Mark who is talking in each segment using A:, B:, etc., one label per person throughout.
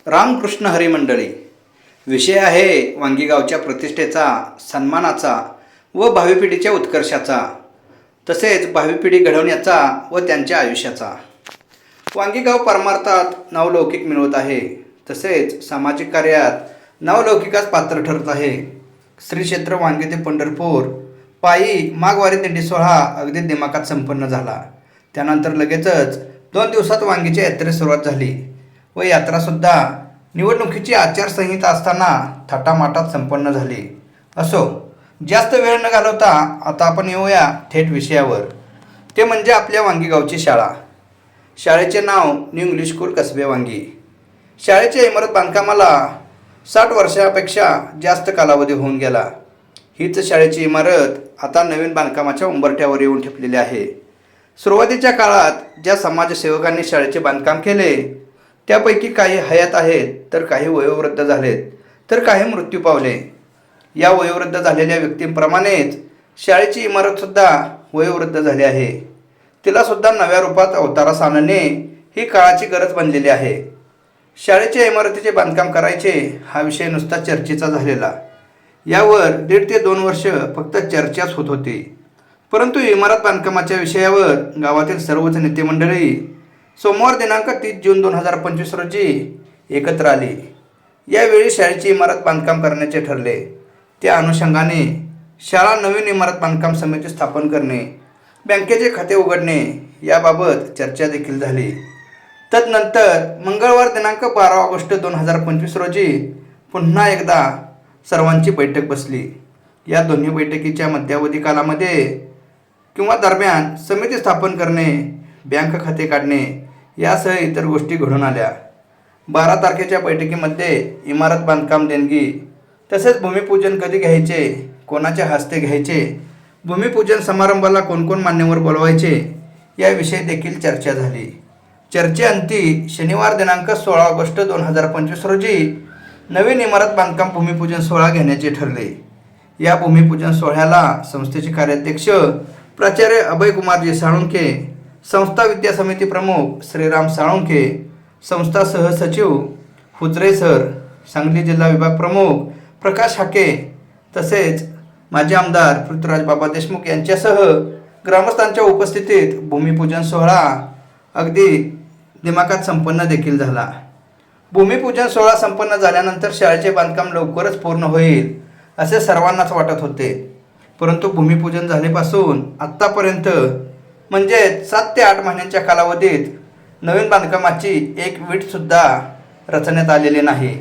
A: रामकृष्ण हरी मंडळी, विषय आहे वांगीगावच्या प्रतिष्ठेचा, सन्मानाचा व भावी पिढीच्या उत्कर्षाचा, तसेच भावी पिढी घडवण्याचा व त्यांच्या आयुष्याचा. वांगीगाव परमार्थात नावलौकिक मिळवत आहे, तसेच सामाजिक कार्यात नावलौकिकास पात्र ठरत आहे. श्री क्षेत्र वांगी ते पंढरपूर पायी माघवारी दिंडी सोहळा अगदी दिमाखात संपन्न झाला. त्यानंतर लगेचच 2 दिवसात वांगीच्या यात्रेस सुरुवात झाली व यात्रासुद्धा निवडणुकीची आचारसंहिता असताना थाटामाटात संपन्न झाली. असो, जास्त वेळ न घालवता आता आपण येऊया थेट विषयावर, ते म्हणजे आपल्या वांगीगावची शाळा. शाळेचे नाव न्यू इंग्लिश स्कूल कसबे वांगी. शाळेच्या इमारत बांधकामाला 60 वर्षापेक्षा जास्त कालावधी होऊन गेला. हीच शाळेची इमारत आता नवीन बांधकामाच्या उंबरठ्यावर येऊन ठेपलेली आहे. सुरुवातीच्या काळात ज्या समाजसेवकांनी शाळेचे बांधकाम केले त्यापैकी काही हयात आहेत, तर काही वयोवृद्ध झालेत, तर काही मृत्यू पावले. या वयोवृद्ध झालेल्या व्यक्तींप्रमाणेच शाळेची इमारतसुद्धा वयोवृद्ध झाली आहे. तिलासुद्धा नव्या रूपात अवतारास आणणे ही काळाची गरज बनलेली आहे. शाळेच्या इमारतीचे बांधकाम करायचे हा विषय नुसता चर्चेचा झालेला. यावर 1.5 ते 2 वर्ष फक्त चर्चाच होत होती. परंतु इमारत बांधकामाच्या विषयावर गावातील सर्वच नेते मंडळी सोमवार दिनांक 30 जून 2025 रोजी एकत्र आली. यावेळी शाळेची इमारत बांधकाम करण्याचे ठरले. त्या अनुषंगाने शाळा नवीन इमारत बांधकाम समिती स्थापन करणे, बँकेचे खाते उघडणे याबाबत चर्चा देखील झाली. तदनंतर मंगळवार दिनांक 12 ऑगस्ट 2025 रोजी पुन्हा एकदा सर्वांची बैठक बसली. या दोन्ही बैठकीच्या मध्यावधी कालामध्ये किंवा दरम्यान समिती स्थापन करणे, बँक खाते काढणे यासह इतर गोष्टी घडून आल्या. 12 तारखेच्या बैठकीमध्ये इमारत बांधकाम देणगी, तसेच भूमिपूजन कधी घ्यायचे, कोणाच्या हस्ते घ्यायचे, भूमिपूजन समारंभाला कोण मान्यवर बोलवायचे याविषयी देखील चर्चा झाली. चर्चेअंती शनिवार दिनांक 16 ऑगस्ट 2025 रोजी नवीन इमारत बांधकाम भूमिपूजन सोहळा घेण्याचे ठरले. या भूमिपूजन सोहळ्याला संस्थेचे कार्याध्यक्ष प्राचार्य अभयकुमारजी साळुंखे, संस्था विद्या समिती प्रमुख श्रीराम साळुंखे, संस्था सहसचिव हुजरे सर, सांगली जिल्हा विभाग प्रमुख प्रकाश हाके, तसेच माजी आमदार पृथ्वीराज बाबा देशमुख यांच्यासह ग्रामस्थांच्या उपस्थितीत भूमिपूजन सोहळा अगदी दिमाखात संपन्न देखील झाला. भूमिपूजन सोहळा संपन्न झाल्यानंतर शाळेचे बांधकाम लवकरच पूर्ण होईल असे सर्वांनाच वाटत होते. परंतु भूमिपूजन झाल्यापासून आत्तापर्यंत म्हणजे 7 ते 8 महिन्यांच्या कालावधीत नवीन बांधकामाची एक वीटसुद्धा रचण्यात आलेली नाही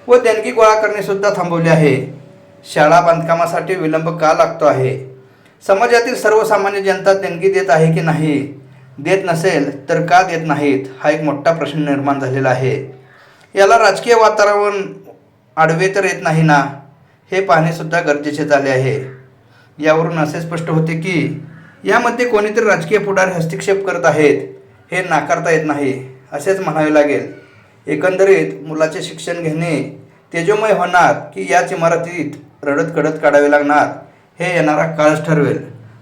A: व देणगी गोळा करणेसुद्धा थांबवले आहे. शाळा बांधकामासाठी विलंब का लागतो आहे? समाजातील सर्वसामान्य जनता देणगी देत आहे की नाही? देत नसेल तर का देत नाहीत हा एक मोठा प्रश्न निर्माण झालेला आहे. याला राजकीय वातावरण आडवे तर येत नाही ना, हे पाहणेसुद्धा गरजेचे झाले आहे. यावरून असे स्पष्ट होते की यामध्ये कोणीतरी राजकीय पुढारी हस्तक्षेप करत आहेत, हे नाकारता येत नाही असेच म्हणावे लागेल. एकंदरीत मुलाचे शिक्षण घेणे तेजोमय होणार की याच इमारतीत रडत कडत काढावे लागणार हे येणारा काळच ठरवेल.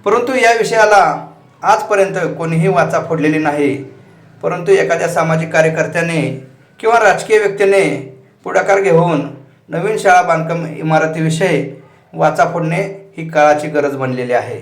A: परंतु या विषयाला आजपर्यंत कोणीही वाचा फोडलेली नाही. परंतु एखाद्या सामाजिक कार्यकर्त्याने किंवा राजकीय व्यक्तीने पुढाकार घेऊन नवीन शाळा बांधकाम इमारतीविषयी वाचा फोडणे ही काळाची गरज बनलेली आहे.